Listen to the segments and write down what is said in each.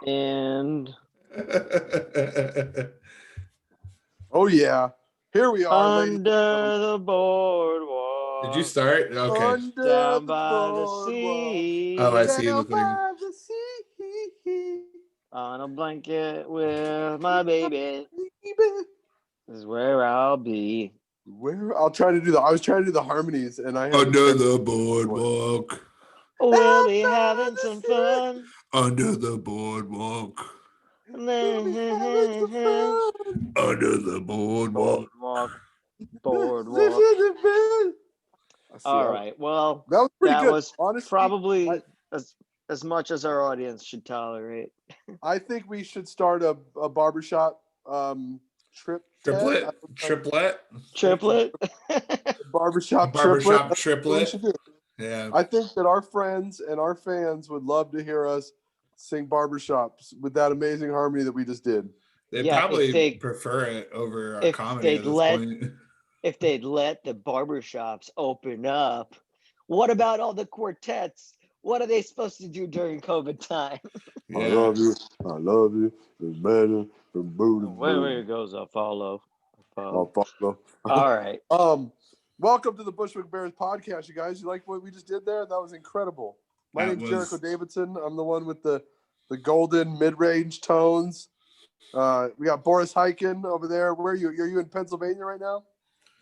And oh yeah, here we are, ladies. under the boardwalk. Did you start? Okay. Under Down the by the boardwalk. sea. Oh, I see the Down thing. by the sea. On a blanket with my baby. Baby. This is where I'll be. Where I'll try to do I was trying to do the harmonies, and I had Under the boardwalk. We'll be having some fun. Under the boardwalk. Under the boardwalk. Boardwalk. All right. Well, that was pretty good. Was honestly, probably as much as our audience should tolerate. I think we should start a barbershop triplet. Barbershop triplet. Yeah. I think that our friends and our fans would love to hear us sing barbershops with that amazing harmony that we just did. They probably prefer it over our comedy at this point. If they'd let the barbershops open up, what about all the quartets? What are they supposed to do during COVID time? Yeah. I love you. It's better than booty. Where it goes, I'll follow. I'll follow. All right. Welcome to the Bushwick Bears podcast, you guys. You like what we just did there? That was incredible. My name's Jericho Davidson. I'm the one with the golden mid-range tones. We got Boris Hyken over there. Where are you? Are you in Pennsylvania right now?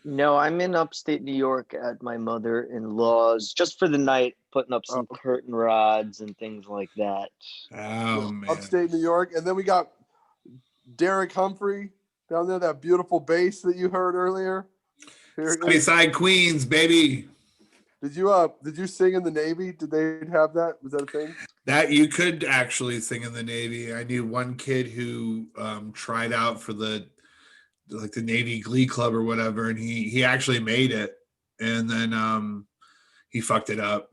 No, I'm in upstate New York at my mother-in-law's just for the night, putting up some curtain rods and things like that. Oh, man. Upstate New York. And then we got Derek Humphrey down there, that beautiful bass that you heard earlier. Sunnyside Queens, baby. Did you sing in the Navy? Did they have that? Was that a thing? That you could actually sing in the Navy. I knew one kid who tried out for the Navy Glee Club or whatever, and he actually made it, and then he fucked it up.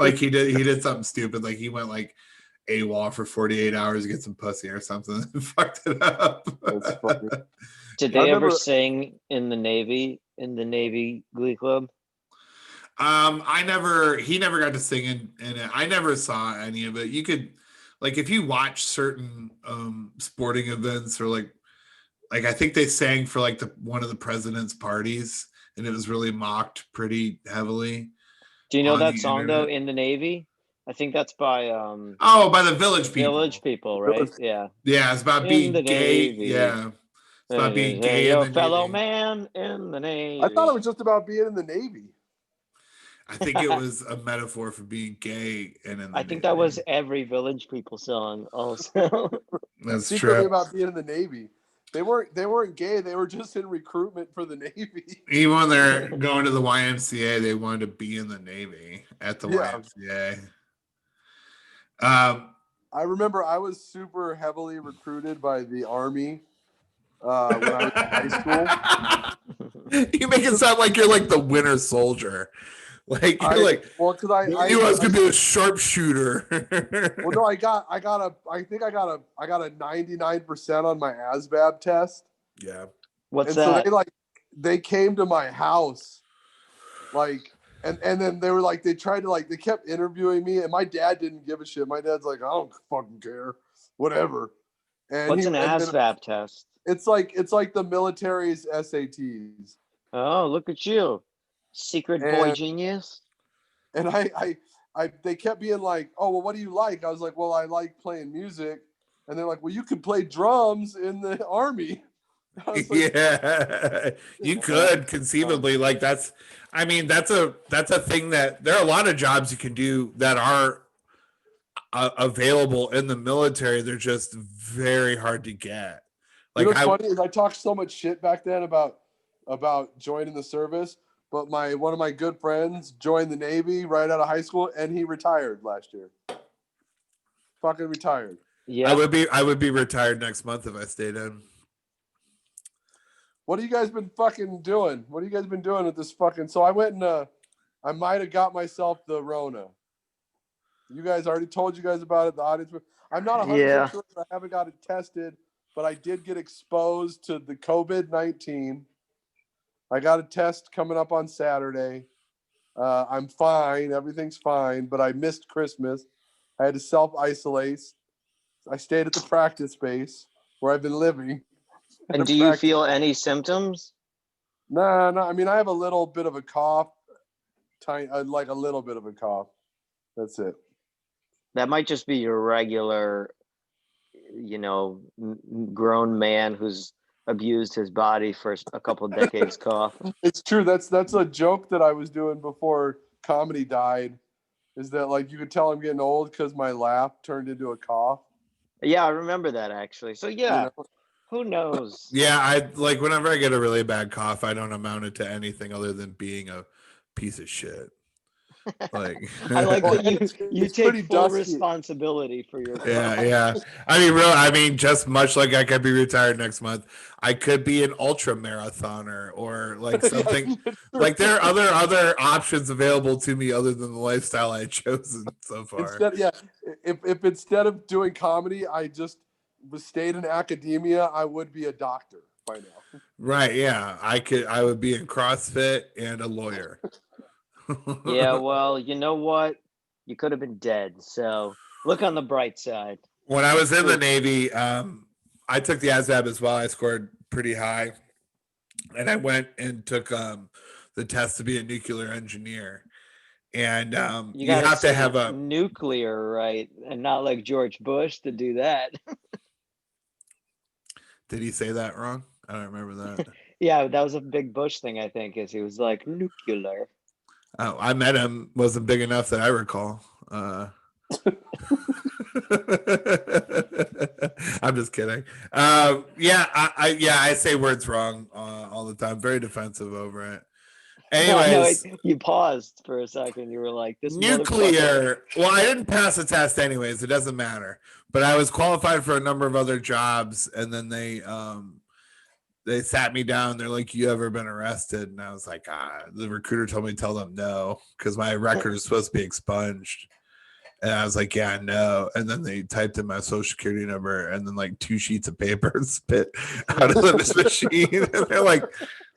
Like he did something stupid, like he went like AWOL for 48 hours to get some pussy or something and fucked it up. That's funny. Did they ever sing in the Navy Glee Club? He never got to sing in it. I never saw any of it. You could, like, if you watch certain sporting events, or like I think they sang for like one of the president's parties, and it was really mocked pretty heavily. Do you know that song though, In the Navy? I think that's by by the Village People. Village People, right? Yeah. Yeah, it's about being gay. Navy. Yeah. It's about being gay. Your fellow man in the Navy. I thought it was just about being in the Navy. I think it was a metaphor for being gay and in the Navy. Think that was every Village People song also. That's secretly true. About being in the Navy. They weren't gay, they were just in recruitment for the Navy. Even when they're going to the YMCA, they wanted to be in the Navy at the YMCA. I remember I was super heavily recruited by the Army when I was in high school. You make it sound like you're like the Winter Soldier. Like you're because I knew I was gonna be a sharpshooter. Well, no, I got a 99% on my ASVAB test. Yeah. What's that? So they came to my house, and then they were like, they tried to they kept interviewing me, and my dad didn't give a shit. My dad's like, I don't fucking care, whatever. And what's an ASVAB test? It's like the military's SATs. Oh, look at you. Secret boy genius. And they kept being like, oh, well, what do you like? I was like, well, I like playing music. And they're like, well, you could play drums in the Army. Yeah, you could conceivably, that's a thing that there are a lot of jobs you can do that are available in the military. They're just very hard to get. Like, what's funny is I talked so much shit back then about joining the service. But one of my good friends joined the Navy right out of high school, and he retired last year. Fucking retired. Yeah, I would be retired next month if I stayed in. What have you guys been fucking doing? What have you guys been doing with this fucking? So I went and I might have got myself the Rona. You guys already told you guys about it. The audience. I'm not 100% sure if I haven't got it tested, but I did get exposed to the COVID-19. I got a test coming up on Saturday. I'm fine. Everything's fine, but I missed Christmas. I had to self-isolate. I stayed at the practice space where I've been living. And do you feel any symptoms? No. I mean, I have a little bit of a cough, like a little bit of a cough. That's it. That might just be your regular, grown man who's abused his body for a couple of decades cough. It's true. That's a joke that I was doing before comedy died. Is that like you could tell I'm getting old because my laugh turned into a cough? Yeah, I remember that actually. So yeah, who knows? Yeah, I like whenever I get a really bad cough, I don't amount it to anything other than being a piece of shit. Like I like that you it's take full dusty. responsibility for your cough. Yeah. I mean, just much like I could be retired next month, I could be an ultra marathoner or like something. Like there are other options available to me other than the lifestyle I've chosen so far. If instead of doing comedy, I just stayed in academia, I would be a doctor by now. Right? Yeah, I would be in CrossFit and a lawyer. Yeah, well, you know what? You could have been dead. So look on the bright side. When I was in the Navy, I took the ASVAB as well. I scored pretty high, and I went and took the test to be a nuclear engineer. And you have to have a nuclear, right? And not like George Bush to do that. Did he say that wrong? I don't remember that. Yeah, that was a big Bush thing, I think, is he was like nuclear. Oh, I met him. Wasn't big enough that I recall. I'm just kidding. I say words wrong all the time. Very defensive over it. Anyways, you paused for a second. You were like, "This nuclear." Well, I didn't pass the test anyways. It doesn't matter. But I was qualified for a number of other jobs, and then they sat me down. They're like, "You ever been arrested?" And I was like, the recruiter told me to tell them no because my record is supposed to be expunged. And I was like, yeah, no. And then they typed in my social security number and then like 2 sheets of paper spit out of this machine. And they're like,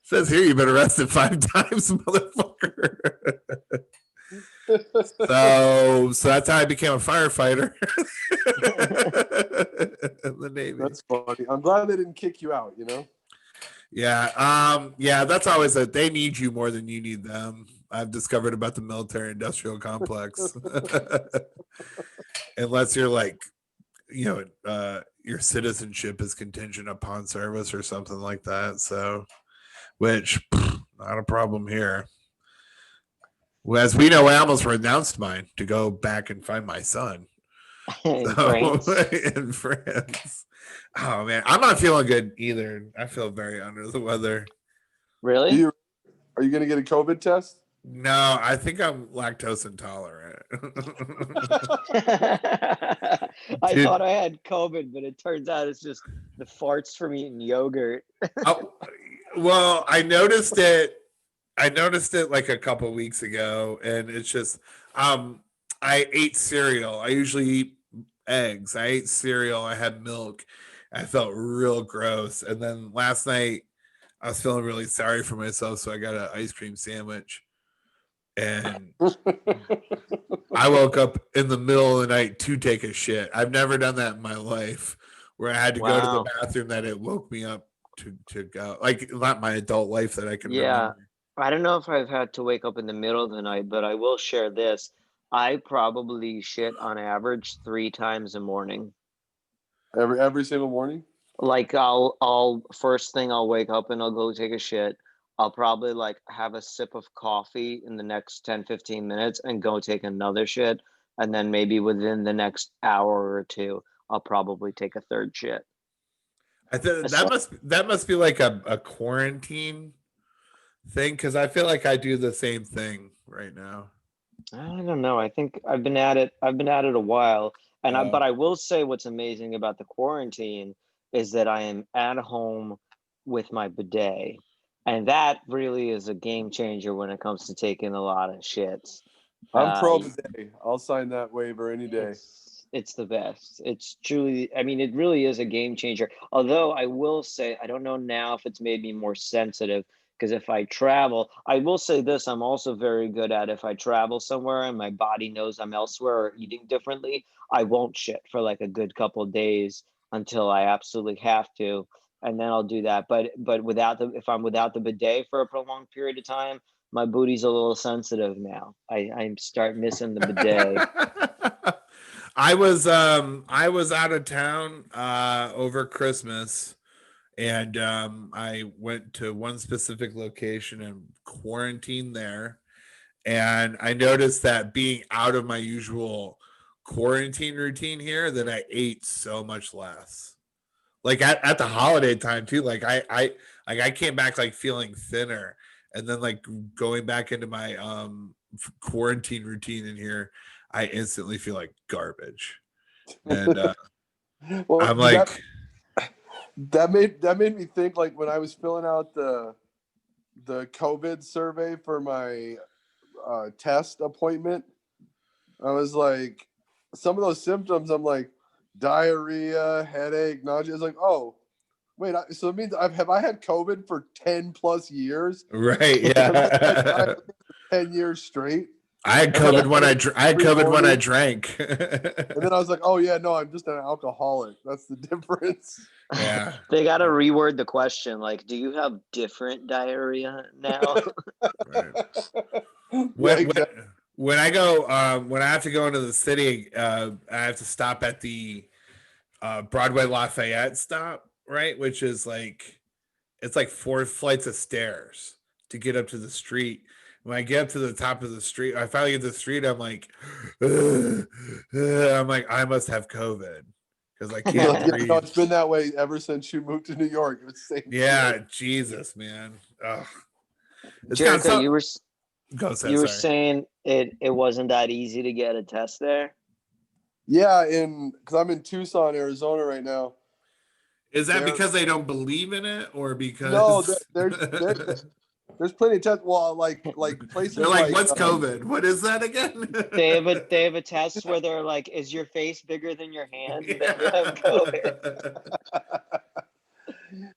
says here you've been arrested 5 times, motherfucker. So that's how I became a firefighter in the Navy. That's funny. I'm glad they didn't kick you out, Yeah, that's always it. They need you more than you need them. I've discovered about the military industrial complex. Unless you're like, your citizenship is contingent upon service or something like that. So, which not a problem here. Well, as we know, I almost renounced mine to go back and find my son. In France. Oh man, I'm not feeling good either. I feel very under the weather. Really? Are you going to get a COVID test? No, I think I'm lactose intolerant. I thought I had COVID, but it turns out it's just the farts from eating yogurt. Well, I noticed it like a couple weeks ago, and it's just I ate cereal. I usually eat eggs. I ate cereal. I had milk. I felt real gross. And then last night I was feeling really sorry for myself, so I got an ice cream sandwich. And I woke up in the middle of the night to take a shit. I've never done that in my life where I had to go to the bathroom that it woke me up to go. Like not my adult life that I can remember. I don't know if I've had to wake up in the middle of the night, but I will share this. I probably shit on average 3 times a morning. Every single morning? Like I'll first thing I'll wake up and I'll go take a shit. I'll probably like have a sip of coffee in the next 10-15 minutes and go take another shit. And then maybe within the next hour or 2, I'll probably take a third shit. That must be like a quarantine thing, because I feel like I do the same thing right now. I don't know. I think I've been at it a while. And but I will say what's amazing about the quarantine is that I am at home with my bidet. And that really is a game changer when it comes to taking a lot of shits. I'm pro bidet. I'll sign that waiver any day. It's the best. It's truly, I mean, it really is a game changer. Although I will say, I don't know now if it's made me more sensitive, Because if I travel, I will say this, I'm also very good at if I travel somewhere and my body knows I'm elsewhere or eating differently, I won't shit for like a good couple of days until I absolutely have to. And then I'll do that. But if I'm without the bidet for a prolonged period of time, my booty's a little sensitive now. I start missing the bidet. I was out of town over Christmas, and I went to one specific location and quarantined there. And I noticed that being out of my usual quarantine routine here, that I ate so much less. Like at the holiday time too. Like I came back like feeling thinner, and then like going back into my quarantine routine in here, I instantly feel like garbage. And well, I'm like, that made me think, like when I was filling out the COVID survey for my test appointment, I was like, some of those symptoms, I'm like, diarrhea, headache, nausea. It's like, oh, wait, so it means have I had COVID for 10 plus years? right, yeah. 10 years straight. I had COVID when I drank. And then I was like, oh yeah, no, I'm just an alcoholic. That's the difference. Yeah. They got to reword the question. Like, do you have different diarrhea now? Right. When I go, when I have to go into the city, I have to stop at the Broadway Lafayette stop, right? Which is like, it's like 4 flights of stairs to get up to the street. When I get up to the top of the street, I finally get to the street. I'm like, I must have COVID because I can't breathe. No, it's been that way ever since you moved to New York. It was the same Yeah, Jesus, man. Ugh. Jericho, you were sorry. saying it wasn't that easy to get a test there. Yeah, because I'm in Tucson, Arizona right now. Is that because they don't believe in it, or because no? There's plenty of tests. Well, like places. They're like, what's COVID? What is that again? they have a test where they're like, is your face bigger than your hand? Yeah. You have COVID.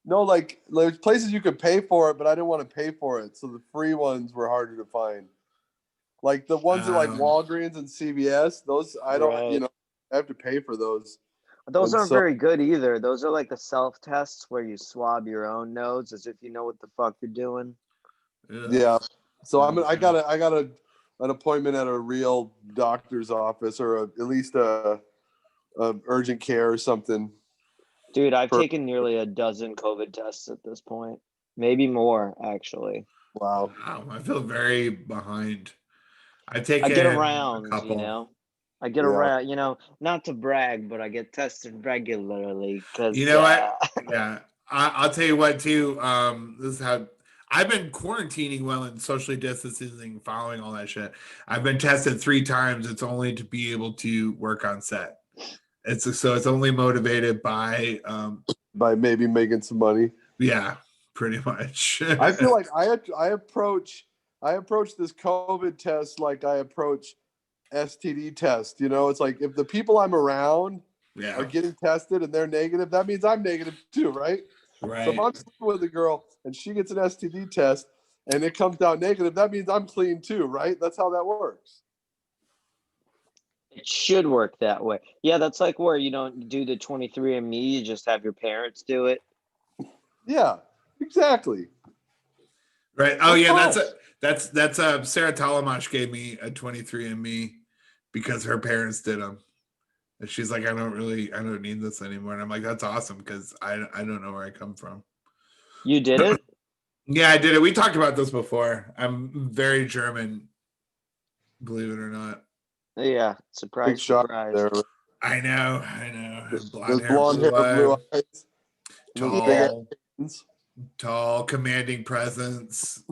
No, like there's places you could pay for it, but I didn't want to pay for it, so the free ones were harder to find. Like the ones that like Walgreens and CVS, those I don't, right. I have to pay for those. Those aren't very good either. Those are like the self tests where you swab your own nose as if you know what the fuck you're doing. Yeah. So I got an appointment at a real doctor's office, or at least a urgent care or something. Dude, I've taken nearly a dozen COVID tests at this point, maybe more actually. Wow. I feel very behind. I get around, I get around, not to brag, but I get tested regularly because I'll tell you what too. This is how I've been quarantining well and socially distancing, following all that shit. I've been tested 3 times. It's only to be able to work on set. It's only motivated by maybe making some money. Yeah, pretty much. I feel like I approach this COVID test like I approach STD test. It's like if the people I'm around are getting tested and they're negative, that means I'm negative too, right? Right. So if I'm sleeping with a girl and she gets an STD test and it comes out negative, that means I'm clean too, right? That's how that works. It should work that way. Yeah, that's like where you don't do the 23andMe, you just have your parents do it. Yeah, exactly. Right. Oh yeah, that's Sarah Talamash gave me a 23andMe because her parents did them. And she's like, I don't need this anymore. And I'm like, that's awesome because I don't know where I come from. You did it? Yeah, I did it. We talked about this before. I'm very German, believe it or not. Yeah, surprise. There. I know. Blonde hair, blue eyes. Tall, commanding presence,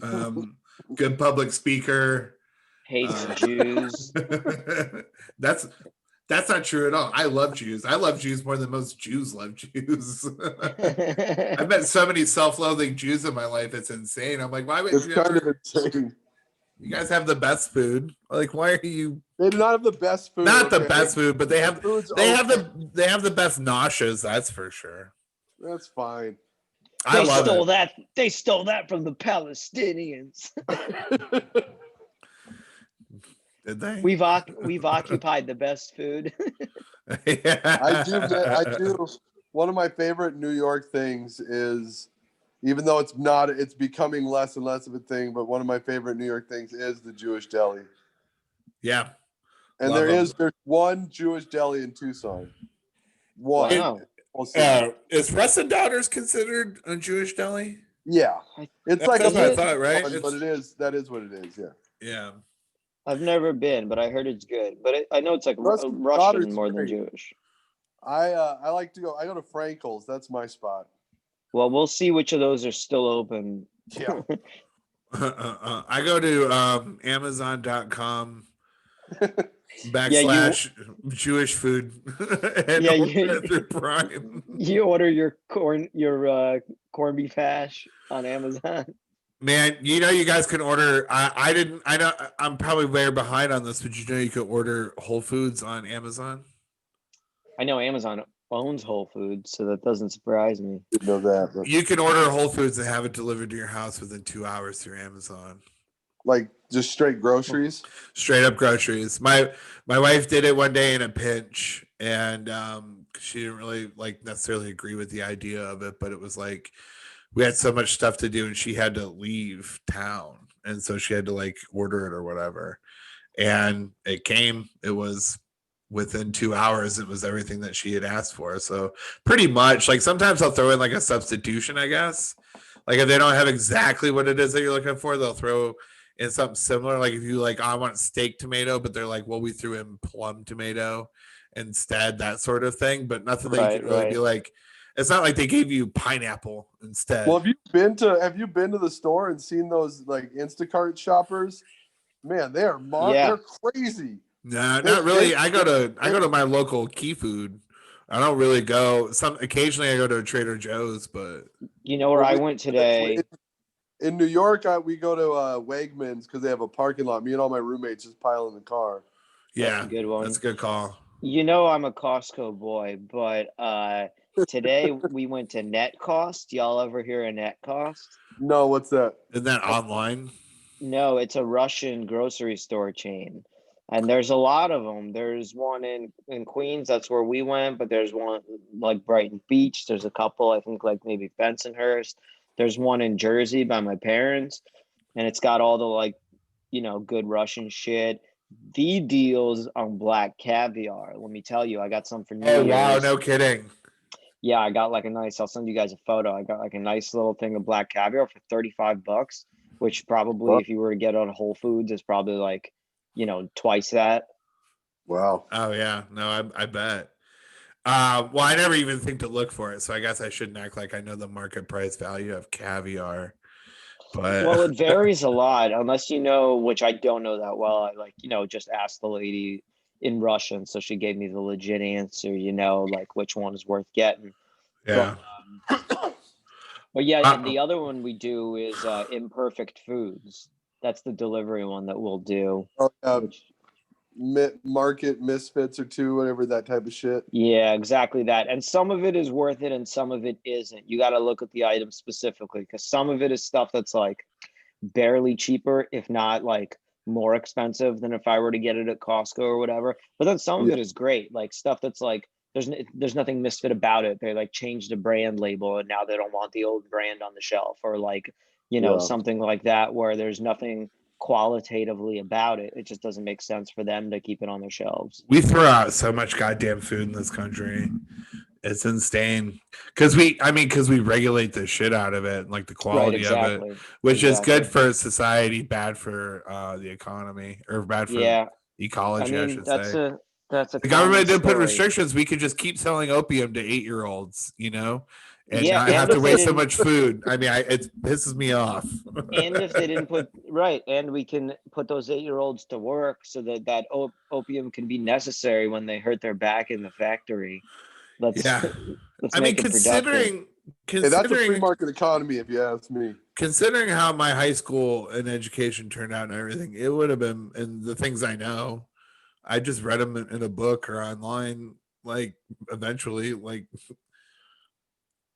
good public speaker. Hates Jews. That's not true at all. I love Jews. I love Jews more than most Jews love Jews. I've met so many self-loathing Jews in my life. It's insane. I'm like, why would it's kind of insane. You guys have the best food. Like, why are you? They do not have the best food. Not the best food, but they have the best nauseas. That's for sure. That's fine. I love stole it. that. They stole that from the Palestinians. Did they? We've occupied the best food. Yeah. I do. One of my favorite New York things is, even though it's becoming less and less of a thing, but one of my favorite New York things is the Jewish deli. Yeah. And there's one Jewish deli in Tucson. One. Wow. Is Rustin Downers considered a Jewish deli? Yeah. It's like That's a what I thought, right? but that is what it is, yeah. Yeah. I've never been, but I heard it's good. But I know it's like Russian more than Jewish. I like to go. I go to Frankel's. That's my spot. Well, we'll see which of those are still open. Yeah. I go to Amazon.com / Jewish food and order it through Prime. You order your corned beef hash on Amazon. Man, you know you guys can order. I know I'm probably way behind on this, but you know you can order Whole Foods on Amazon. I know Amazon owns Whole Foods, so that doesn't surprise me. Didn't know that. But... You can order Whole Foods and have it delivered to your house within 2 hours through Amazon. Like just straight groceries? Straight up groceries. My wife did it one day in a pinch, and she didn't really necessarily agree with the idea of it, but it was like we had so much stuff to do and she had to leave town, and so she had to order it or whatever, and it came. It was within 2 hours. It was everything that she had asked for. So pretty much, sometimes I'll throw in a substitution, I guess. If they don't have exactly what it is that you're looking for, they'll throw in something similar. If you I want steak tomato, but they're well, we threw in plum tomato instead, that sort of thing. But nothing that you can really be it's not like they gave you pineapple instead. Well, have you been to the store and seen those Instacart shoppers? Man, they're crazy. No, not really. I go to my local Key Food. I don't really go. Occasionally I go to Trader Joe's, but you know where I went today. In New York, we go to Wegmans because they have a parking lot. Me and all my roommates just pile in the car. Yeah, that's a good one. That's a good call. You know I'm a Costco boy, but today we went to Net Cost. Y'all ever hear of Net Cost? No, what's that? Isn't that online? No, it's a Russian grocery store chain. And there's a lot of them. There's one in Queens. That's where we went. But there's one Brighton Beach. There's a couple, I think, maybe Bensonhurst. There's one in Jersey by my parents. And it's got all the, good Russian shit. The deals on black caviar. Let me tell you, I got some for New Year's. Oh, wow. No kidding. Yeah, I got I'll send you guys a photo. I got a nice little thing of black caviar for $35, which probably, if you were to get it on Whole Foods, is probably twice that. Wow. Oh yeah, no, I bet. Well, I never even think to look for it, so I guess I shouldn't act like I know the market price value of caviar. But well, it varies a lot, unless you know, which I don't know that well. I just asked the lady in Russian, so she gave me the legit answer. Which one is worth getting. Yeah. But yeah, and the other one we do is Imperfect Foods. That's the delivery one that we'll do. Market Misfits or two, whatever, that type of shit. Yeah, exactly that. And some of it is worth it and some of it isn't. You got to look at the item specifically, because some of it is stuff that's barely cheaper, if not more expensive than if I were to get it at Costco or whatever. But then some of it is great, stuff that's there's nothing misfit about it. They changed the brand label and now they don't want the old brand on the shelf, or something like that, where there's nothing qualitatively about it. It just doesn't make sense for them to keep it on their shelves. We throw out so much goddamn food in this country. It's insane. Because we regulate the shit out of it, the quality of it, which is good for society, bad for the economy, or bad for ecology, I should say. That's the government didn't put restrictions. We could just keep selling opium to 8-year-olds, and not have to waste so much food. It pisses me off. And if they didn't and we can put those 8-year-olds to work so that opium can be necessary when they hurt their back in the factory. Let's make it considering that's a free market economy, if you ask me. Considering how my high school and education turned out and everything, it would have been, and the things I know, I just read them in a book or online, eventually,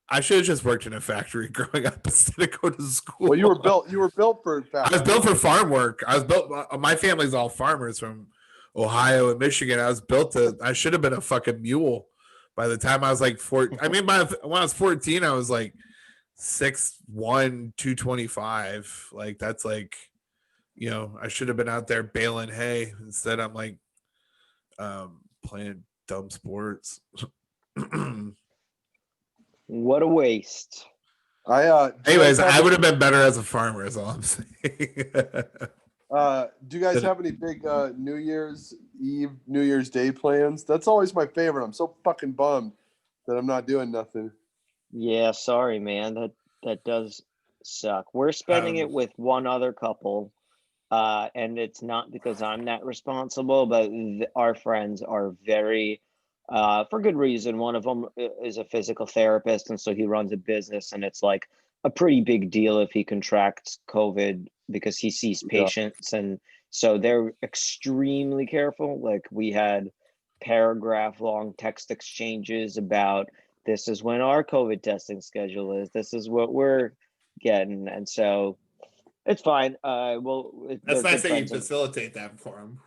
I should have just worked in a factory growing up instead of go to school. Well, you were built for I was built for farm work. My family's all farmers from Ohio and Michigan. I should have been a fucking mule by the time I was like 14. I mean, when I was 14, I was like 6'1", 225. Like, that's like, I should have been out there baling hay. Instead, I'm like playing dumb sports. What a waste. Anyways, I would have been better as a farmer, is all I'm saying. Do you guys have any big New Year's Eve, New Year's Day plans? That's always my favorite. I'm so fucking bummed that I'm not doing nothing. Yeah, sorry, man. That does suck. We're spending it with one other couple, and it's not because I'm not responsible, but our friends are very, for good reason. One of them is a physical therapist, and so he runs a business, and it's like a pretty big deal if he contracts COVID because he sees patients, and so they're extremely careful. Like, we had paragraph-long text exchanges about, this is when our COVID testing schedule is. This is what we're getting, and so it's fine. That's nice that you facilitate that for him.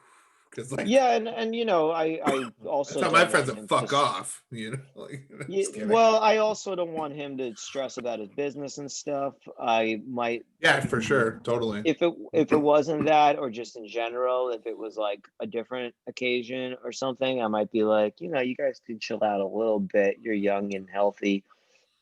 Like, yeah, and I also tell my friends to fuck off. Well, I also don't want him to stress about his business and stuff. I might. Yeah, for sure, totally. If it wasn't that, or just in general, if it was like a different occasion or something, I might be like, you guys could chill out a little bit. You're young and healthy.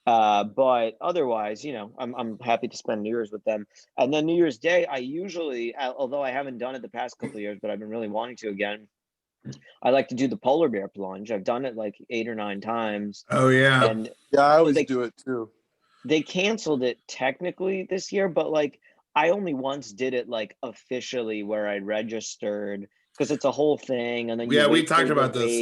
But otherwise, I'm happy to spend New Year's with them. And then New Year's Day, I usually, although I haven't done it the past couple of years, but I've been really wanting to again, I like to do the polar bear plunge. I've done it like 8 or 9 times. Oh, yeah. And yeah, I always do it too. They canceled it technically this year, but like I only once did it like officially where I registered, because it's a whole thing. And then we talked about this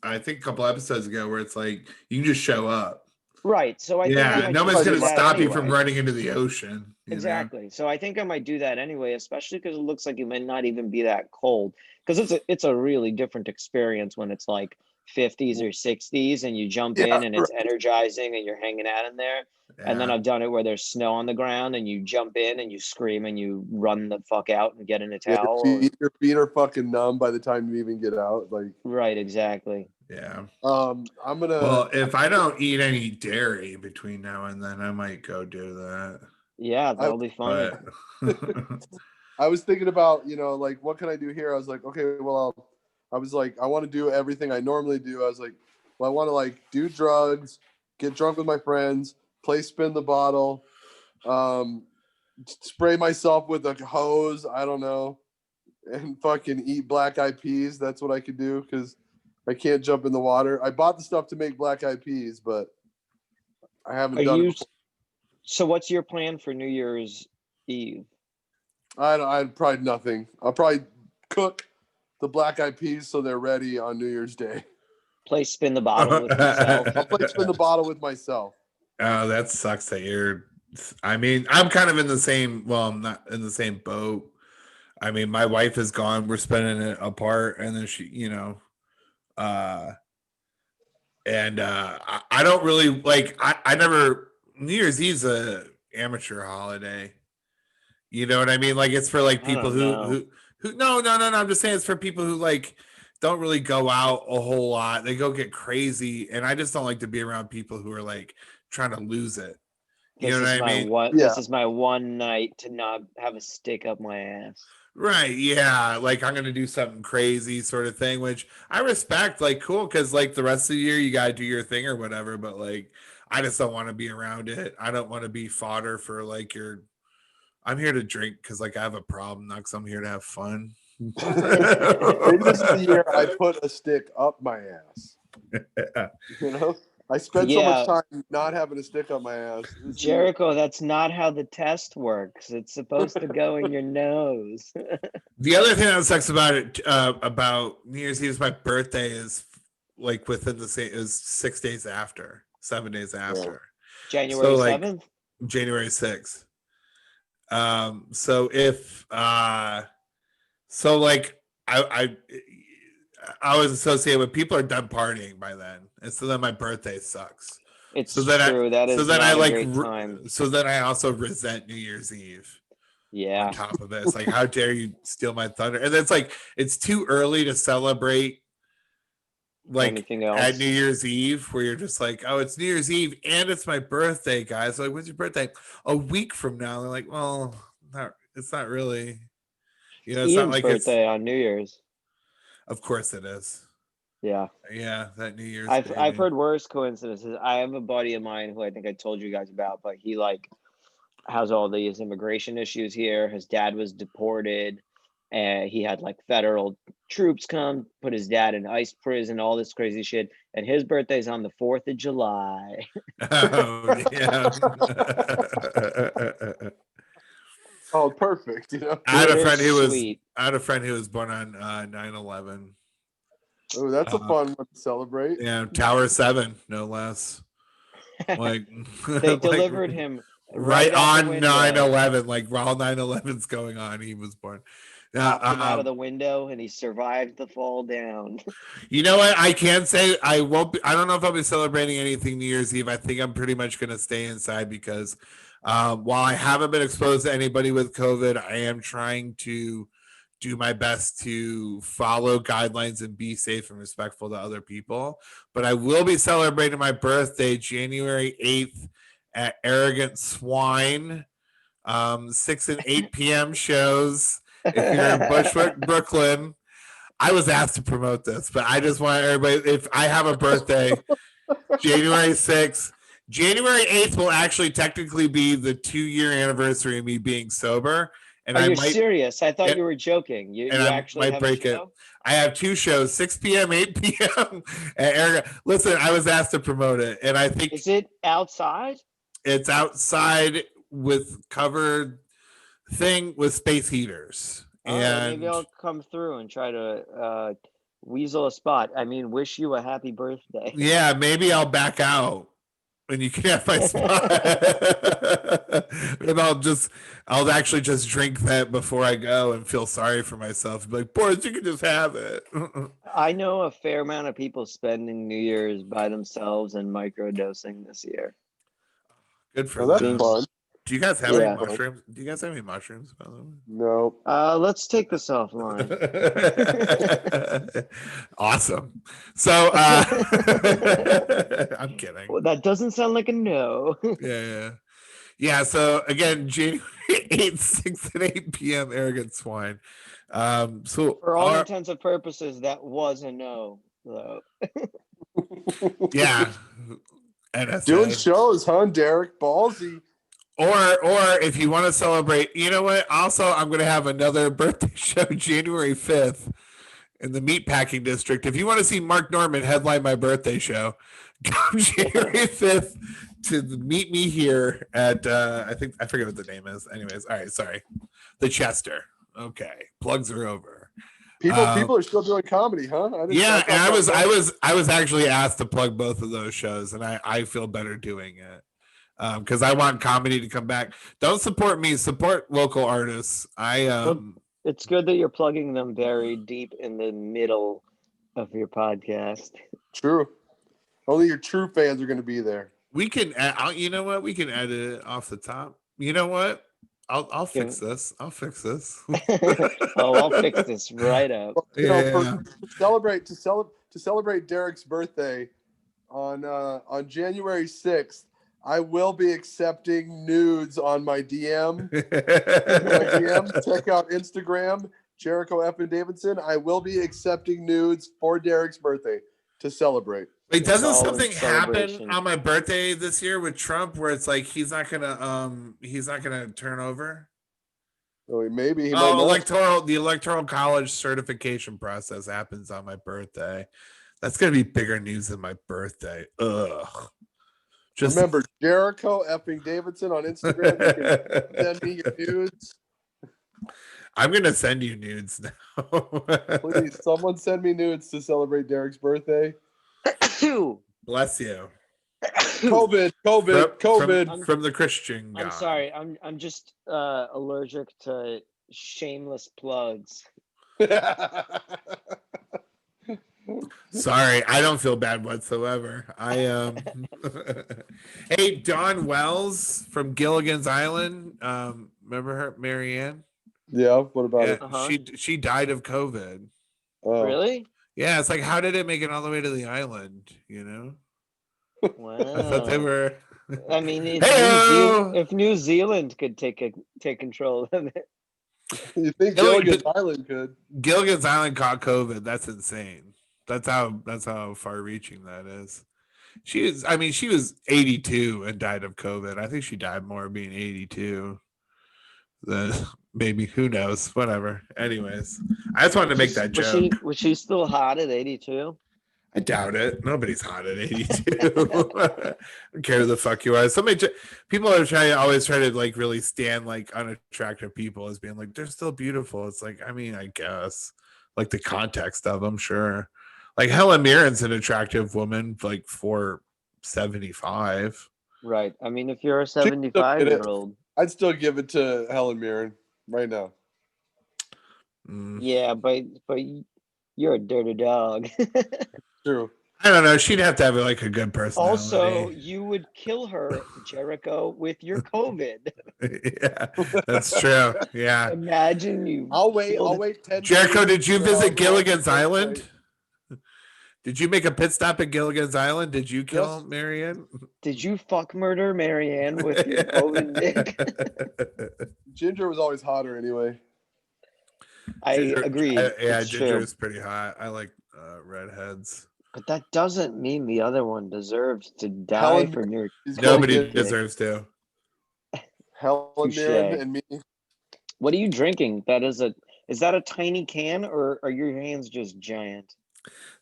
I think a couple episodes ago, where it's like you can just show up. Right. So I think nobody's going to stop you from running into the ocean. Exactly. So I think I might do that anyway, especially because it looks like it may not even be that cold, because it's a really different experience when it's like 50s or 60s and you jump in and it's energizing and you're hanging out in there. Yeah. And then I've done it where there's snow on the ground and you jump in and you scream and you run the fuck out and get in a towel. Your feet are fucking numb by the time you even get out. Like, right, exactly. Yeah. Well, if I don't eat any dairy between now and then, I might go do that. Yeah, that'll be fun. I was thinking about, like, what can I do here? I was like, okay, well, I want to do everything I normally do. I was like, well, I want to like do drugs, get drunk with my friends, play spin the bottle, spray myself with a hose, I don't know, and fucking eat black eyed peas. That's what I could do because I can't jump in the water. I bought the stuff to make black eyed peas, but I haven't done it. So what's your plan for New Year's Eve? I probably nothing. I'll probably cook the black eyed peas so they're ready on New Year's Day. Play spin the bottle with yourself. I'll play spin the bottle with myself. Oh, that sucks that you're. I mean, I'm kind of in the same. Well, I'm not in the same boat. I mean, my wife is gone. We're spending it apart, and then she, I don't really like. I never. New Year's Eve's a amateur holiday. You know what I mean? Like, it's for like people who no. I'm just saying it's for people who like don't really go out a whole lot. They go get crazy, and I just don't like to be around people who are like trying to lose it. You know what I mean? This is my one night to not have a stick up my ass. Right. Yeah. Like, I'm going to do something crazy sort of thing, which I respect. Like, cool. Cause like the rest of the year you got to do your thing or whatever. But like, I just don't want to be around it. I don't want to be fodder for like I'm here to drink because like I have a problem, not because I'm here to have fun. Maybe this is the year I put a stick up my ass. I spent so much time not having a stick up my ass. Jericho, that's not how the test works. It's supposed to go in your nose. The other thing that sucks about it, about New Year's Eve, is my birthday is like within the same, is 6 days after, 7 days after. January 7th? January 6th. So if, so like I was associated with people are done partying by then. And so then my birthday sucks. It's So then true. That is I not a like great time. so then I also resent New Year's Eve. Yeah. On top of it, it's like, how dare you steal my thunder? And it's like it's too early to celebrate like anything else at New Year's Eve, where you're just like, oh, it's New Year's Eve and it's my birthday, guys. Like, when's your birthday? A week from now. They're like, well, it's not really. You know, it's not Ian's like birthday on New Year's. Of course it is. Yeah. Yeah, that New Year's. I've heard worse coincidences. I have a buddy of mine who I think I told you guys about, but he like has all these immigration issues here. His dad was deported, and he had like federal troops come put his dad in ICE prison, all this crazy shit. And his birthday's on the 4th of July. Oh yeah. Oh, perfect. You know, I had a friend who was born on 9/11. Oh, that's a fun one to celebrate. Yeah, Tower 7, no less. Like they delivered him right on 9/11, like while 9/11's going on, he was born. Popped him out of the window, and he survived the fall down. You know what? I can say I won't. I don't know if I'll be celebrating anything New Year's Eve. I think I'm pretty much going to stay inside because while I haven't been exposed to anybody with COVID, I am trying to do my best to follow guidelines and be safe and respectful to other people. But I will be celebrating my birthday January 8th at Arrogant Swine, 6 and 8 p.m. shows. If you're in Bushwick, Brooklyn. I was asked to promote this, but I just want everybody, if I have a birthday, January 6th, January 8th will actually technically be the 2-year anniversary of me being sober. And you're serious? I thought you were joking. You actually might break it. I have 2 shows, 6 p.m., 8 p.m. at Erica. Listen, I was asked to promote it, and I think is it outside? It's outside with covered thing with space heaters. And maybe I'll come through and try to weasel a spot. I mean, wish you a happy birthday. Yeah, maybe I'll back out and you can have my spot. And I'll actually just drink that before I go and feel sorry for myself. Be like, Boris, you can just have it. I know a fair amount of people spending New Year's by themselves and microdosing this year. Good for them. That's fun. Do you guys have any mushrooms? Do you guys have any mushrooms, by the way? No. Let's take this offline. Awesome. So I'm kidding. Well, that doesn't sound like a no. Yeah. So again, January 8th, 6 and 8 p.m. Arrogant Swine. So for all intents and purposes, that was a no, though. Yeah. NSA. Doing shows, huh, Derek? Ballsy. Or if you want to celebrate, you know what? Also, I'm going to have another birthday show January 5th in the Meatpacking District. If you want to see Mark Norman headline my birthday show, come January 5th to meet me here at, I forget what the name is. Anyways, all right, sorry. The Chester. Okay, plugs are over. People are still doing comedy, huh? Yeah, and I was actually asked to plug both of those shows, and I feel better doing it. Because I want comedy to come back. Don't support me, support local artists. It's good that you're plugging them very deep in the middle of your podcast. True. Only your true fans are going to be there. We can, you know what? We can edit it off the top. You know what? I'll fix this. I'll fix this. I'll fix this right up. Well, to celebrate Derek's birthday on January 6th. I will be accepting nudes on my DM. Check out Instagram, Jericho F. and Davidson. I will be accepting nudes for Derek's birthday to celebrate. Wait, doesn't something happen on my birthday this year with Trump where it's like he's not gonna turn over? Oh, maybe. The electoral college certification process happens on my birthday. That's gonna be bigger news than my birthday. Ugh. Remember, Jericho effing Davidson on Instagram. You can send me your nudes. I'm going to send you nudes now. Please, someone send me nudes to celebrate Derek's birthday. Bless you. COVID. From the Christian God. I'm sorry. I'm just allergic to shameless plugs. Sorry, I don't feel bad whatsoever. Hey, Dawn Wells from Gilligan's Island. Remember her, Marianne? Yeah. What about Yeah, it? she died of COVID. Oh. Really? Yeah, it's like, how did it make it all the way to the island? You know, I thought they Wow. were. I mean, Hey, if New Zealand could take control of it. You think Gilligan, Gilligan's Island could? Gilligan's Island caught COVID. That's insane. That's how far reaching that is. She was 82 and died of COVID. I think she died more of being 82 than maybe, who knows, whatever. Anyways, I just wanted to make that joke. Was she still hot at 82? I doubt it. Nobody's hot at 82. I don't care who the fuck you are. People are always try to like really stand like unattractive people as being like, they're still beautiful. It's like, I mean, I guess like the context of them, sure. Like Helen Mirren's an attractive woman, like 475. Right. I mean, if you're a She'd still get it. 75-year-old. I'd still give it to Helen Mirren right now. Yeah, but you're a dirty dog. True. I don't know. She'd have to have like a good personality. Also, you would kill her, Jericho, with your COVID. Yeah, that's true. Yeah. Imagine you. I'll wait 10 Jericho, days did you for visit Helen Gilligan's Mirren. Island? Did you make a pit stop at Gilligan's Island? Did you kill Yes. Marianne? Did you fuck murder Marianne with your COVID dick? Ginger was always hotter anyway. I agree. Ginger is pretty hot. I like redheads. But that doesn't mean the other one deserves to die from your. Nobody deserves to. Helen Mirren and me. What are you drinking? Is that a tiny can, or are your hands just giant?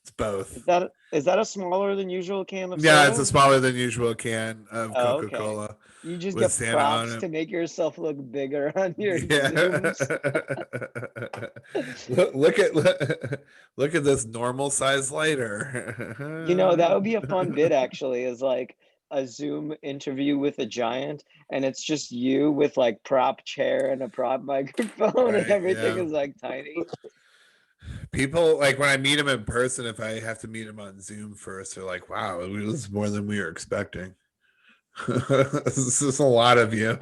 It's both. Is that a smaller than usual can of soda? Yeah, it's a smaller than usual can of Coca-Cola. Okay. You just get props to make yourself look bigger on your Zooms. look at this normal size lighter. You know, that would be a fun bit actually, is like a Zoom interview with a giant, and it's just you with like prop chair and a prop microphone, and everything is like tiny. People, like when I meet them in person, if I have to meet them on Zoom first, they're like, wow, it was more than we were expecting. This is a lot of you.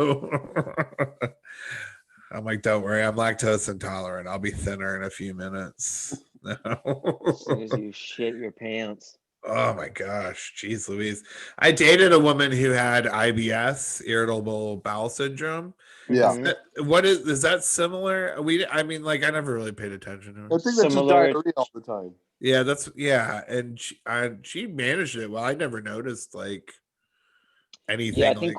I'm like, don't worry, I'm lactose intolerant. I'll be thinner in a few minutes. As soon as you shit your pants. Oh my gosh, geez Louise. I dated a woman who had IBS, irritable bowel syndrome. Yeah. Is that similar? I mean, like, I never really paid attention to it. I think that's just diarrhea all the time. Yeah, and she managed it well. I never noticed like anything. Yeah, I think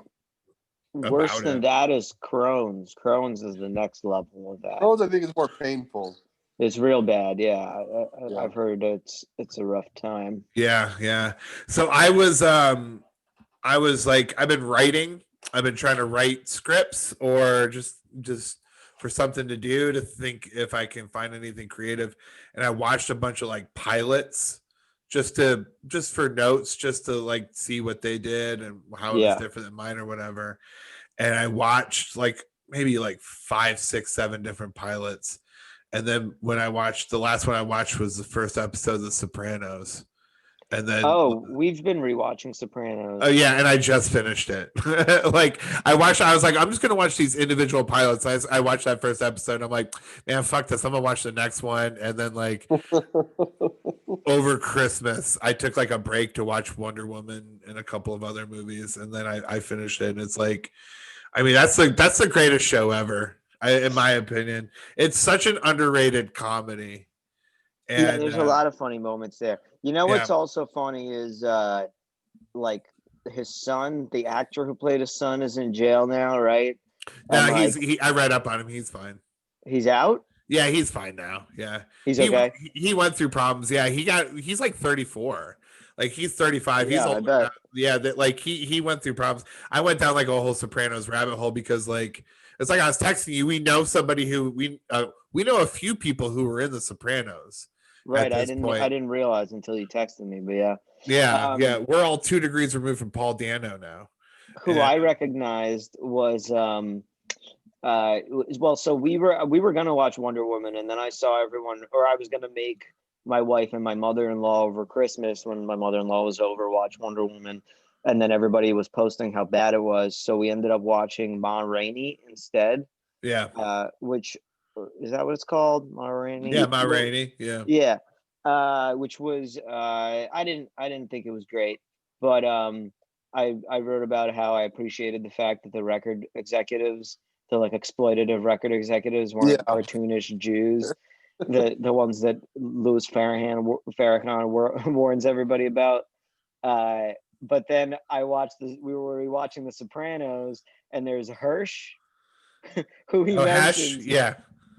worse than that is Crohn's. Crohn's is the next level of that. Crohn's, I think, is more painful. It's real bad. Yeah, I've heard it's a rough time. Yeah. So I was like, I've been writing. I've been trying to write scripts or just for something to do, to think if I can find anything creative. And I watched a bunch of like pilots just for notes, just to like see what they did and how it was different than mine or whatever. And I watched like maybe like 5, 6, 7 different pilots. And then when I watched, the last one I watched was the first episode of The Sopranos. And then we've been rewatching Sopranos. Oh yeah, and I just finished it. Like I was like, I'm just gonna watch these individual pilots. I watched that first episode. I'm like, man, fuck this. I'm gonna watch the next one. And then like over Christmas, I took like a break to watch Wonder Woman and a couple of other movies, and then I finished it. And it's like, I mean, that's the greatest show ever, in my opinion. It's such an underrated comedy. And there's a lot of funny moments there. You know what's also funny is like his son, the actor who played his son, is in jail now, right? No, I read up on him. He's fine. He's out? Yeah, he's fine now. Yeah. He's okay. He went through problems. Yeah, he's like 34. Like he's 35. He's old. Yeah, like he went through problems. I went down like a whole Sopranos rabbit hole because like it's like I was texting you. We know somebody who we know a few people who were in the Sopranos. Right, I didn't realize until you texted me, but yeah. We're all 2 degrees removed from Paul Dano now. Who I recognized was so we were gonna watch Wonder Woman, and then I saw everyone, or I was gonna make my wife and my mother-in-law over Christmas when my mother-in-law was over, watch Wonder Woman, and then everybody was posting how bad it was. So we ended up watching Ma Rainey instead. Yeah. Which is that what it's called? Ma Rainey? Yeah, Ma Rainey. Yeah. Yeah. Which was I didn't think it was great, but I wrote about how I appreciated the fact that the record executives, the like exploitative record executives, weren't cartoonish Jews, the ones that Louis Farrakhan warns everybody about. But then I watched we were rewatching The Sopranos, and there's Hirsch, who he mentions. Hesh, yeah.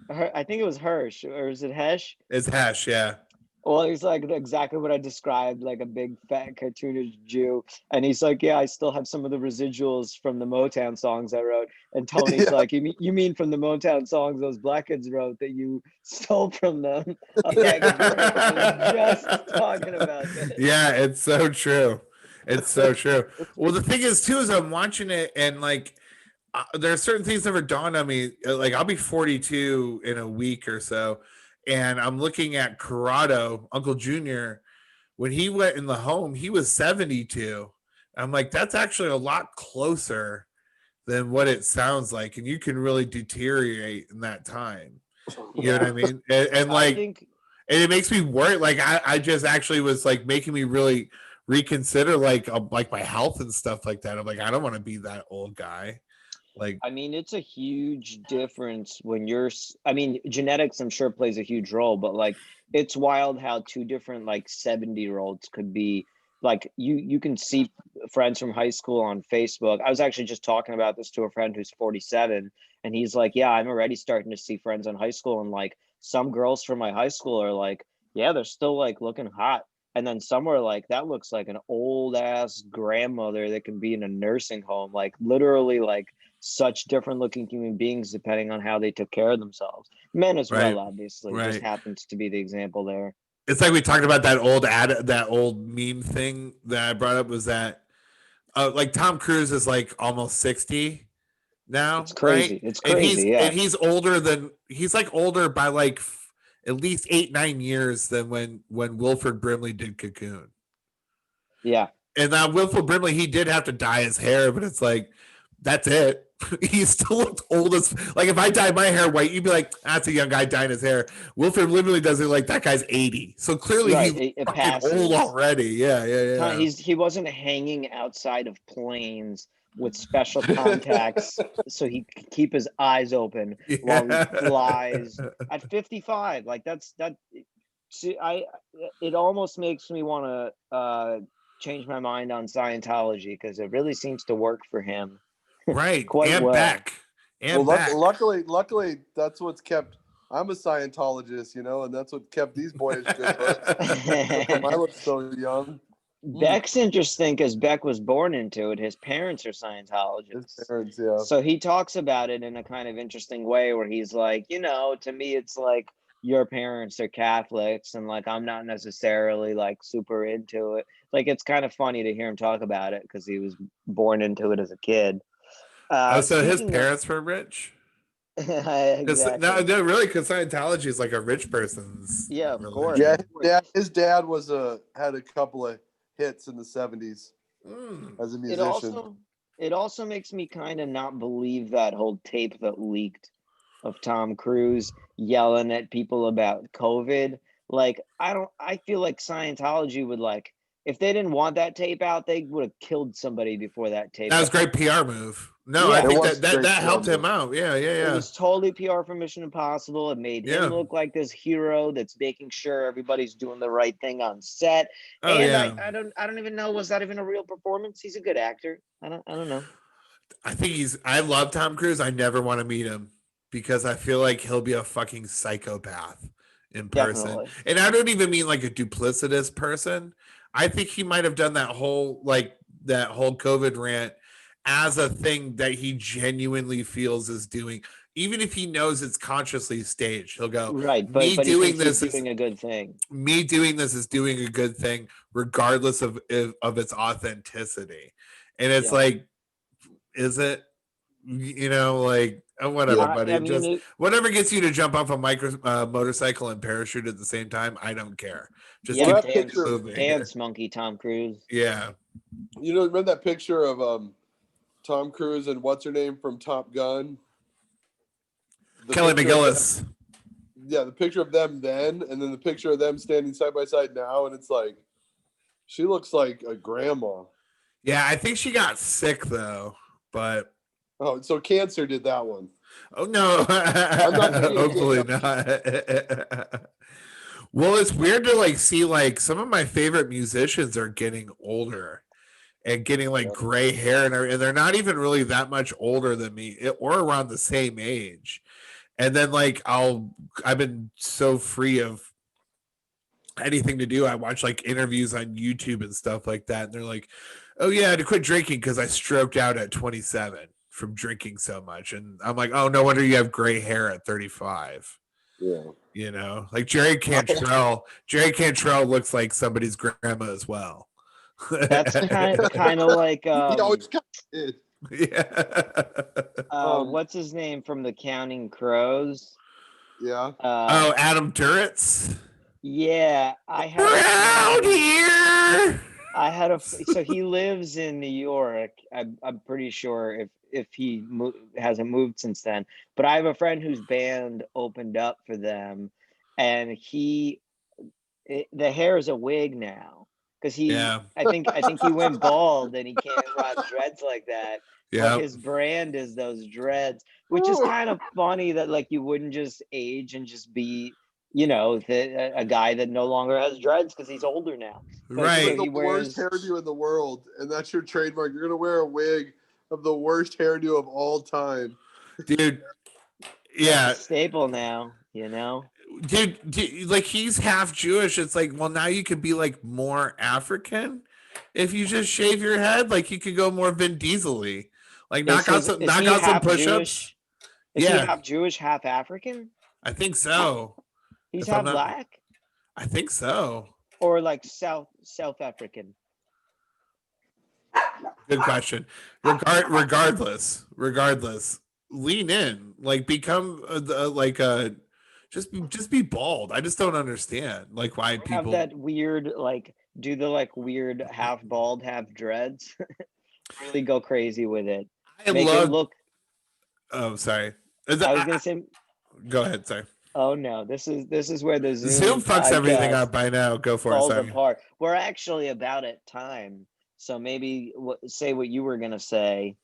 I think it was Hirsch, or is it Hesh? It's Hesh, yeah. Well, he's like exactly what I described, like a big fat cartoonish Jew. And he's like, yeah, I still have some of the residuals from the Motown songs I wrote. And Tony's like, you mean from the Motown songs those black kids wrote that you stole from them? I'm like, just talking about this. Yeah, it's so true. It's so true. Well, the thing is, too, is I'm watching it and like, there are certain things that never dawned on me. Like, I'll be 42 in a week or so. And I'm looking at Corrado, Uncle Junior. When he went in the home, he was 72. I'm like, that's actually a lot closer than what it sounds like. And you can really deteriorate in that time. You know what I mean? And like, and it makes me worry. Like, I just actually was like making me really reconsider like my health and stuff like that. I'm like, I don't want to be that old guy. Like, I mean, it's a huge difference when genetics I'm sure plays a huge role, but like it's wild how two different like 70-year-olds could be like you can see friends from high school on Facebook. I was actually just talking about this to a friend who's 47, and he's like, yeah, I'm already starting to see friends in high school, and like some girls from my high school are like, yeah, they're still like looking hot. And then some are like, that looks like an old ass grandmother that can be in a nursing home, like literally like such different looking human beings depending on how they took care of themselves. Men as well, obviously. Just happens to be the example there. It's like we talked about that old meme thing that I brought up, was that like Tom Cruise is like almost 60 now. It's crazy. Right? It's crazy. And he's older by like at least 8-9 years than when Wilford Brimley did Cocoon. Yeah. And now Wilford Brimley, he did have to dye his hair, but it's like, that's it. He still looked old as like, if I dyed my hair white, you'd be like, that's a young guy dyeing his hair. Wilford literally does it like that guy's 80. So clearly he's fucking old already. Yeah. He wasn't hanging outside of planes with special contacts so he could keep his eyes open while he flies at 55. Like it almost makes me want to change my mind on Scientology, because it really seems to work for him. Right. Quite and well. Back. And back. Luckily, that's what's kept. I'm a Scientologist, and that's what kept these boys good. I look so young. Beck's interesting because Beck was born into it. His parents are Scientologists. His parents, yeah. So he talks about it in a kind of interesting way where he's like, to me, it's like your parents are Catholics, and like I'm not necessarily like super into it. Like, it's kind of funny to hear him talk about it because he was born into it as a kid. So his parents were rich? Exactly. No, really, because Scientology is like a rich person's. Yeah, of religion. course. Yeah, his dad had a couple of hits in the 70s as a musician. It also makes me kind of not believe that whole tape that leaked of Tom Cruise yelling at people about COVID. Like, I feel like Scientology would like, if they didn't want that tape out, they would have killed somebody before that tape. That was a great PR move. No, I think that helped him out. Yeah. It was totally PR for Mission Impossible. It made him look like this hero that's making sure everybody's doing the right thing on set. I don't even know, was that even a real performance? He's a good actor. I don't know. I love Tom Cruise. I never want to meet him because I feel like he'll be a fucking psychopath in person. Definitely. And I don't even mean like a duplicitous person. I think he might have done that whole COVID rant as a thing that he genuinely feels is doing, even if he knows it's consciously staged. He'll go, right, but doing this is doing a good thing. Me doing this is doing a good thing, regardless of its authenticity. And it's like, is it? You know, like whatever, buddy. I mean, Just whatever gets you to jump off a motorcycle and parachute at the same time. I don't care. Just yeah, keep picture, moving. dance monkey Tom Cruise. Yeah. You know, remember that picture of Tom Cruise and what's her name from Top Gun? Kelly McGillis. Yeah, the picture of them then, and then the picture of them standing side by side now, and it's like, she looks like a grandma. Yeah, I think she got sick though, but so cancer did that one. Oh no! Hopefully not. Well, it's weird to like see like some of my favorite musicians are getting older and getting like gray hair, and they're not even really that much older than me or around the same age. And then like I've been so free of anything to do. I watch like interviews on YouTube and stuff like that, and they're like, "Oh yeah, I had to quit drinking because I stroked out at 27 from drinking so much." And I'm like, "Oh, no wonder you have gray hair at 35." Yeah, you know, like Jerry Cantrell. Jerry Cantrell looks like somebody's grandma as well. That's kind of like he always did. Yeah. What's his name from the Counting Crows? Yeah. Adam Duritz. Yeah, I had around here. I had so he lives in New York. I'm pretty sure if he hasn't moved since then. But I have a friend whose band opened up for them, and the hair is a wig now because I think he went bald and he can't rock dreads like that. Yeah, his brand is those dreads, which is kind of funny that like you wouldn't just age and just be, you know, a guy that no longer has dreads because he's older now. Right. The worst hairdo in the world, and that's your trademark. You're gonna wear a wig of the worst hairdo of all time, dude. Yeah, that's a staple now. You know, dude, like he's half Jewish. It's like, well, now you could be like more African if you just shave your head. Like you could go more Vin Diesel-y. Like knock out some push-ups. Is he half Jewish, half African? I think so. He's half black? I think so. Or like South African? Good question. Regardless, lean in. Like become just be bald. I just don't understand like why people have that weird like do the like weird half bald, half dreads. Really go crazy with it. Make it look. Oh, sorry. I was gonna say. Go ahead. Sorry. Oh no! This is where the Zoom fucks everything up by now. Go for it. Sorry. Apart. We're actually about at time, so maybe say what you were gonna say,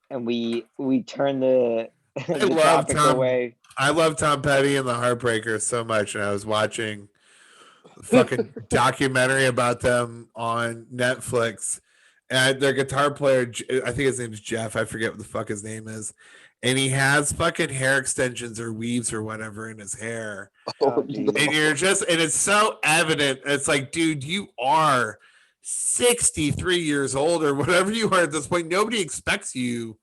and we turn the topic away. I love Tom Petty and the Heartbreakers so much, and I was watching a fucking documentary about them on Netflix. And their guitar player, I think his name is Jeff. I forget what the fuck his name is. And he has fucking hair extensions or weaves or whatever in his hair. And it's so evident. It's like, dude, you are 63 years old or whatever you are at this point. Nobody expects you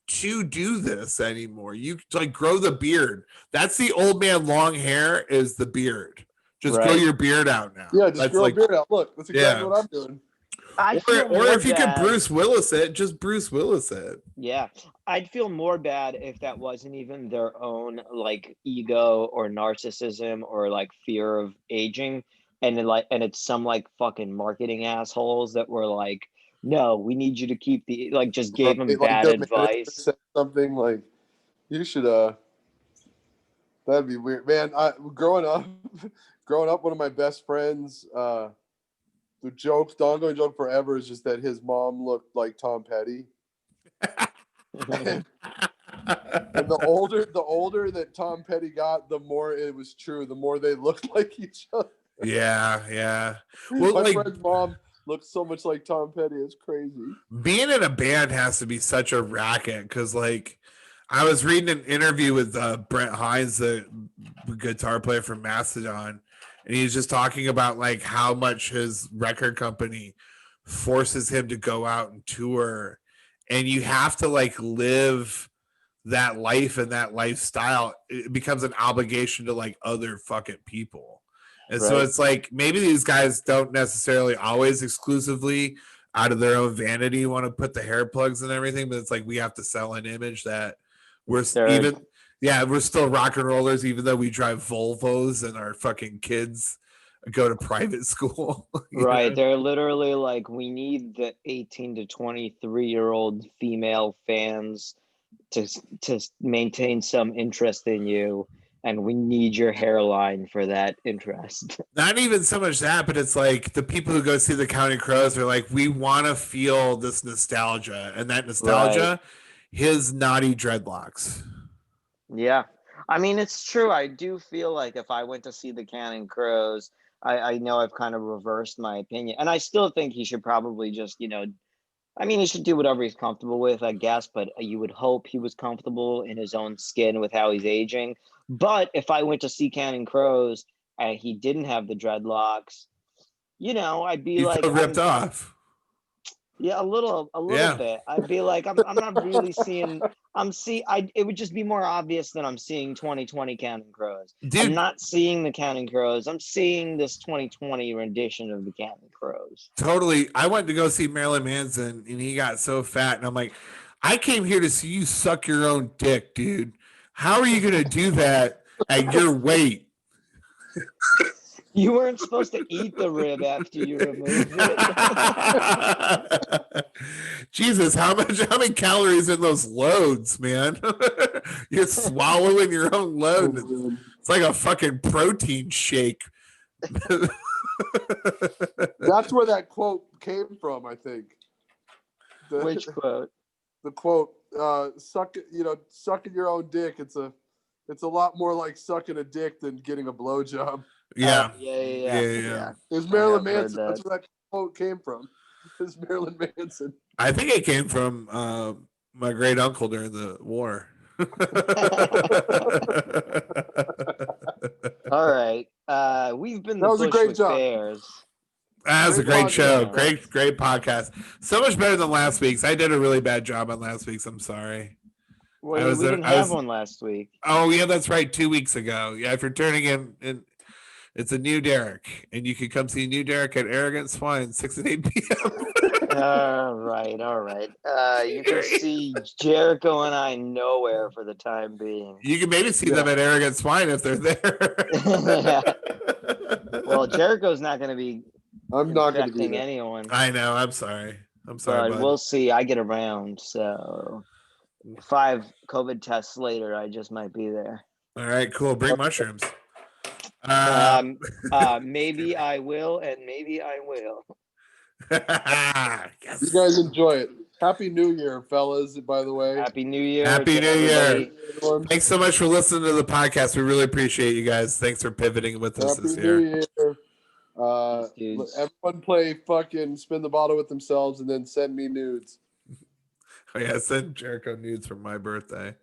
to do this anymore. You like grow the beard. That's the old man long hair is the beard. Just grow your beard out now. Yeah, just grow a beard out. Look, that's exactly what I'm doing. Or if you could Bruce Willis it, just Bruce Willis it. Yeah, I'd feel more bad if that wasn't even their own like ego or narcissism or like fear of aging, and it's some like fucking marketing assholes that were like, no, we need you to keep the like just gave them bad advice. Something like you should that'd be weird, man. Growing up, one of my best friends. The ongoing joke forever is just that his mom looked like Tom Petty. and the older that Tom Petty got, the more it was true. The more they looked like each other. Yeah. Well, my friend's mom looks so much like Tom Petty. It's crazy. Being in a band has to be such a racket because, like, I was reading an interview with Brent Hines, the guitar player from Mastodon. And he's just talking about like how much his record company forces him to go out and tour. And you have to like live that life and that lifestyle. It becomes an obligation to like other fucking people. And so it's like maybe these guys don't necessarily always exclusively out of their own vanity want to put the hair plugs and everything, but it's like we have to sell an image that we're still rock and rollers, even though we drive Volvos and our fucking kids go to private school. Right. They're literally like, we need the 18 to 23-year-old female fans to maintain some interest in you, and we need your hairline for that interest. Not even so much that, but it's like the people who go see the Counting Crows are like, we want to feel this nostalgia, and that nostalgia, his naughty dreadlocks. Yeah. I mean, it's true. I do feel like if I went to see the Counting Crows, I know I've kind of reversed my opinion, and I still think he should probably just, I mean, he should do whatever he's comfortable with, I guess, but you would hope he was comfortable in his own skin with how he's aging. But if I went to see Counting Crows and he didn't have the dreadlocks, I'd be You like, feel ripped off. Yeah, a little bit. I'd be like, I'm not really seeing. It would just be more obvious that I'm seeing 2020 Counting Crows. Dude. I'm not seeing the Counting Crows. I'm seeing this 2020 rendition of the Counting Crows. Totally. I went to go see Marilyn Manson, and he got so fat, and I'm like, I came here to see you suck your own dick, dude. How are you gonna do that at your weight? You weren't supposed to eat the rib after you removed it. Jesus, how many calories in those loads, man? You're swallowing your own load. It's like a fucking protein shake. That's where that quote came from, I think. Which quote? The quote, sucking your own dick. It's a lot more like sucking a dick than getting a blowjob. Yeah. Yeah. There's Marilyn Manson. That's where that quote came from. It's Marilyn Manson. I think it came from my great uncle during the war. All right. We've been the That was a great Bushwick job. Bears. That was a great show. podcast. Great podcast. So much better than last week's. I did a really bad job on last week's. I'm sorry. Well, we didn't have one last week. Oh, yeah, that's right. 2 weeks ago. Yeah, if you're turning in, it's a new Derek. And you can come see new Derek at Arrogant Swine, 6 and 8 p.m. All right. You can see Jericho and I nowhere for the time being. You can maybe see them at Arrogant Swine if they're there. Well, Jericho's not going to be I'm not going to infecting anyone. I know. I'm sorry. But bud. we'll see. I get around, so 5 COVID tests later, I just might be there. All right, cool. Bring mushrooms. Maybe I will, and maybe I will. Yes. You guys enjoy it. Happy New Year, fellas, by the way. Happy New Year. Happy New Year. Everyone. Thanks so much for listening to the podcast. We really appreciate you guys. Thanks for pivoting with us Happy this New year. Year. Dudes. Everyone play fucking spin the bottle with themselves and then send me nudes. Oh, yeah, send Jericho nudes for my birthday.